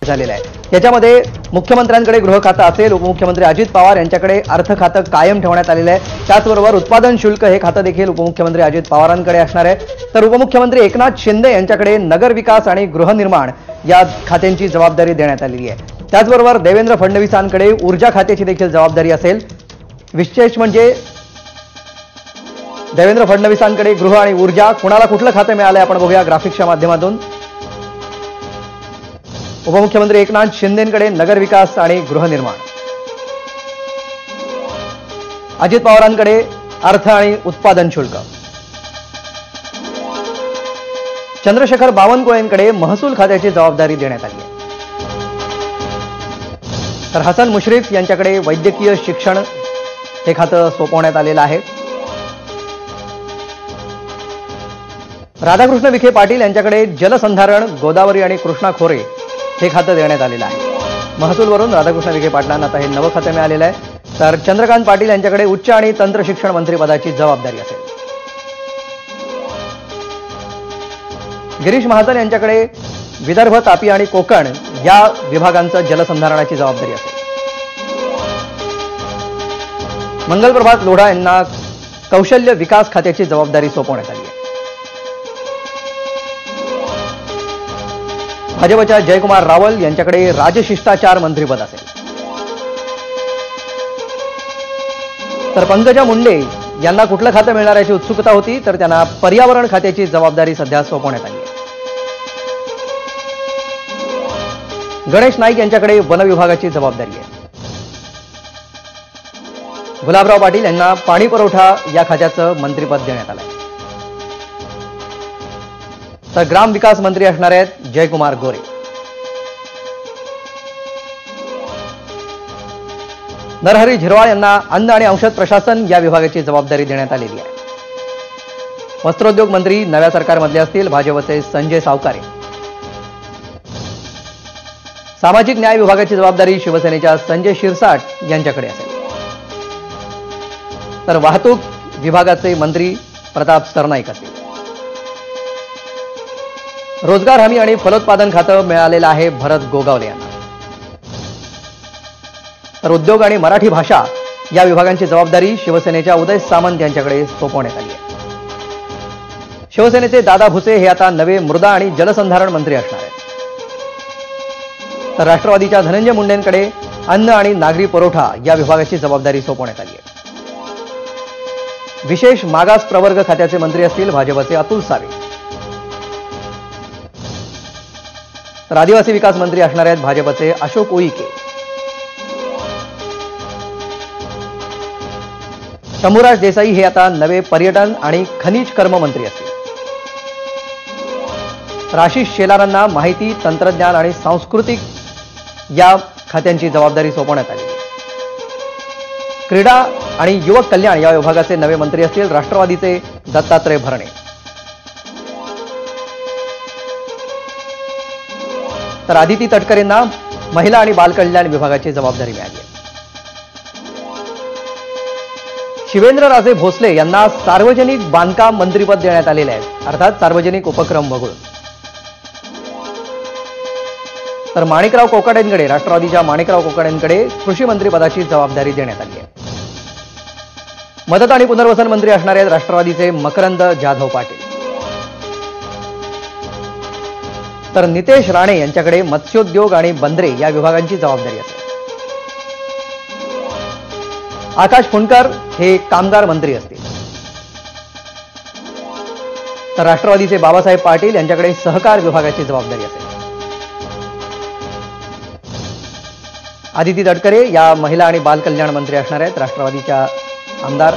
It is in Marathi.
झालेला आहे। याच्यामध्ये मुख्यमंत्र्यांकडे गृह खातं असेल, उपमुख्यमंत्री अजित पवार यांच्याकडे अर्थ खातं कायम ठेवण्यात आलेलं आहे। त्याचबरोबर उत्पादन शुल्क हे खातं देखील उपमुख्यमंत्री अजित पवारांकडे असणार आहे। तर उपमुख्यमंत्री एकनाथ शिंदे यांच्याकडे नगर विकास आणि गृहनिर्माण या खात्यांची जबाबदारी देण्यात आलेली आहे। त्याचबरोबर देवेंद्र फडणवीसांकडे ऊर्जा खात्याची देखील जबाबदारी असेल। विशेष म्हणजे देवेंद्र फडणवीसांकडे गृह आणि ऊर्जा, कुणाला कुठलं खातं मिळालंय आपण बघूया ग्राफिक्सच्या माध्यमातून। उपमुख्यमंत्री एकनाथ शिंदेंकडे नगर विकास आणि गृहनिर्माण, अजित पवारांकडे अर्थ आणि उत्पादन शुल्क, चंद्रशेखर बावनकुळेंकडे महसूल खात्याची जबाबदारी देण्यात आली आहे। तर हसन मुश्रीफ यांच्याकडे वैद्यकीय शिक्षण हे खातं सोपवण्यात आलेलं आहे। राधाकृष्ण विखे पाटील यांच्याकडे जलसंधारण, गोदावरी आणि कृष्णा खोरे हे खातं देण्यात आलेलं आहे। महसूलवरून राधाकृष्ण विखे पाटलांना आता हे नवं खातं मिळालेलं आहे। तर चंद्रकांत पाटील यांच्याकडे उच्च आणि तंत्र शिक्षण मंत्रिपदाची जबाबदारी असेल। गिरीश महाजन यांच्याकडे विदर्भ, तापी आणि कोकण या विभागांचं जलसंधारणाची जबाबदारी असेल। मंगलप्रभात लोढा यांना कौशल्य विकास खात्याची जबाबदारी सोपवण्यात आली आहे। भाजपच्या जयकुमार रावल यांच्याकडे राजशिष्टाचार मंत्रिपद असेल। तर पंकजा मुंडे यांना कुठलं खातं मिळणार याची उत्सुकता होती, तर त्यांना पर्यावरण खात्याची जबाबदारी सध्या सोपवण्यात आली आहे। गणेश नाईक यांच्याकडे वन विभागाची जबाबदारी आहे। गुलाबराव पाटील यांना पाणी पुरवठा या खात्याचं मंत्रिपद देण्यात आलं आहे। तर ग्रामविकास मंत्री असणार आहेत जयकुमार गोरे। नरहरी झिरवाळ यांना अन्न आणि औषध प्रशासन या विभागाची जबाबदारी देण्यात आलेली आहे। वस्त्रोद्योग मंत्री नव्या सरकारमधले असतील भाजपचे संजय सावकारे। सामाजिक न्याय विभागाची जबाबदारी शिवसेनेच्या संजय शिरसाट यांच्याकडे असेल। तर वाहतूक विभागाचे मंत्री प्रताप सरनाईक असतील। रोजगार हमी आणि फलोत्पादन खातं मिळालेलं आहे भरत गोगावले यांना। तर उद्योग आणि मराठी भाषा या विभागांची जबाबदारी शिवसेनेच्या उदय सामंत यांच्याकडे सोपवण्यात आली आहे। शिवसेनेचे दादा भुसे हे आता नवे मृदा आणि जलसंधारण मंत्री असणार आहेत। तर राष्ट्रवादीच्या धनंजय मुंडेंकडे अन्न आणि नागरी पुरवठा या विभागाची जबाबदारी सोपवण्यात आली आहे। विशेष मागास प्रवर्ग खात्याचे मंत्री असतील भाजपचे अतुल सावे। तर आदिवासी विकास मंत्री असणार आहेत भाजपचे अशोक उईके। शंभूराज देसाई हे आता नवे पर्यटन आणि खनिज कर्म मंत्री असतील। तर आशिष शेलारांना माहिती तंत्रज्ञान आणि सांस्कृतिक या खात्यांची जबाबदारी सोपवण्यात आली आहे। क्रीडा आणि युवक कल्याण या विभागाचे नवे मंत्री असतील राष्ट्रवादीचे दत्तात्रय भरणे। तर आदिती तटकरेंना महिला आणि बालकल्याण विभागाची जबाबदारी मिळाली आहे। शिवेंद्रराजे भोसले यांना सार्वजनिक बांधकाम मंत्रिपद देण्यात आलेले आहे, अर्थात सार्वजनिक उपक्रम वगळून। तर माणिकराव कोकाटेंकडे, राष्ट्रवादीच्या माणिकराव कोकाटेंकडे कृषी मंत्रिपदाची जबाबदारी देण्यात आली आहे। मदत आणि पुनर्वसन मंत्री असणार आहेत राष्ट्रवादीचे मकरंद जाधव पाटील। तर नितेश राणे यांच्याकडे मत्स्योद्योग आणि बंदरे या विभागांची जबाबदारी असेल। आकाश फुंडकर हे कामगार मंत्री असतील। तर राष्ट्रवादीचे बाबासाहेब पाटील यांच्याकडे सहकार विभागाची जबाबदारी असेल। आदिती तटकरे या महिला आणि बालकल्याण मंत्री असणार आहेत राष्ट्रवादीच्या आमदार